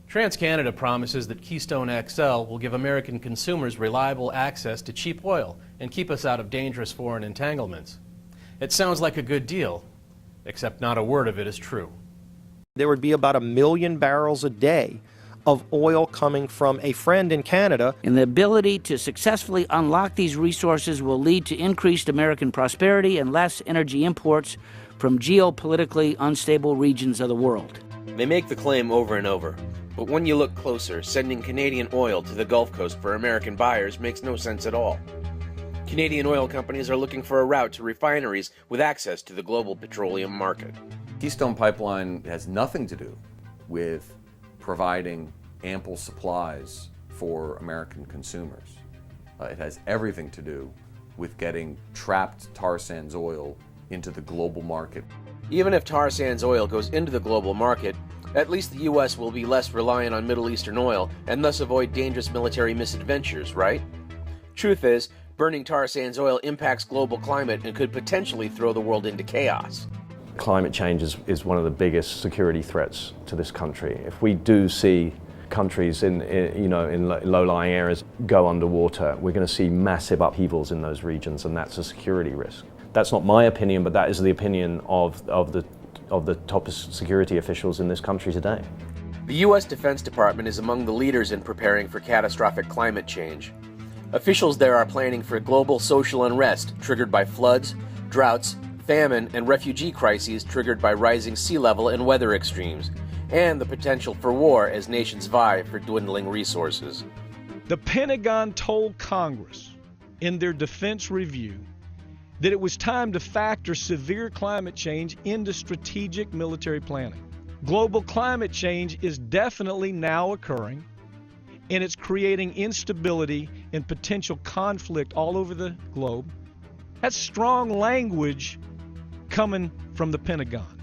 TransCanada promises that Keystone XL will give American consumers reliable access to cheap oil and keep us out of dangerous foreign entanglements. It sounds like a good deal, except not a word of it is true. There would be about 1 million barrels a day of oil coming from a friend in Canada. And the ability to successfully unlock these resources will lead to increased American prosperity and less energy imports from geopolitically unstable regions of the world. They make the claim over and over, but when you look closer, sending Canadian oil to the Gulf Coast for American buyers makes no sense at all. Canadian oil companies are looking for a route to refineries with access to the global petroleum market. Keystone Pipeline has nothing to do with providing ample supplies for American consumers. It has everything to do with getting trapped tar sands oil into the global market. Even if tar sands oil goes into the global market, at least the U.S. will be less reliant on Middle Eastern oil and thus avoid dangerous military misadventures, right? Truth is, burning tar sands oil impacts global climate and could potentially throw the world into chaos. Climate change is one of the biggest security threats to this country. If we do see countries in low-lying areas go underwater, we're going to see massive upheavals in those regions, and that's a security risk. That's not my opinion, but that is the opinion of the top security officials in this country today. The U.S. Defense Department is among the leaders in preparing for catastrophic climate change. Officials there are planning for global social unrest triggered by floods, droughts, famine, and refugee crises triggered by rising sea level and weather extremes, and the potential for war as nations vie for dwindling resources. The Pentagon told Congress in their defense review that it was time to factor severe climate change into strategic military planning. Global climate change is definitely now occurring, and it's creating instability and potential conflict all over the globe. That's strong language coming from the Pentagon.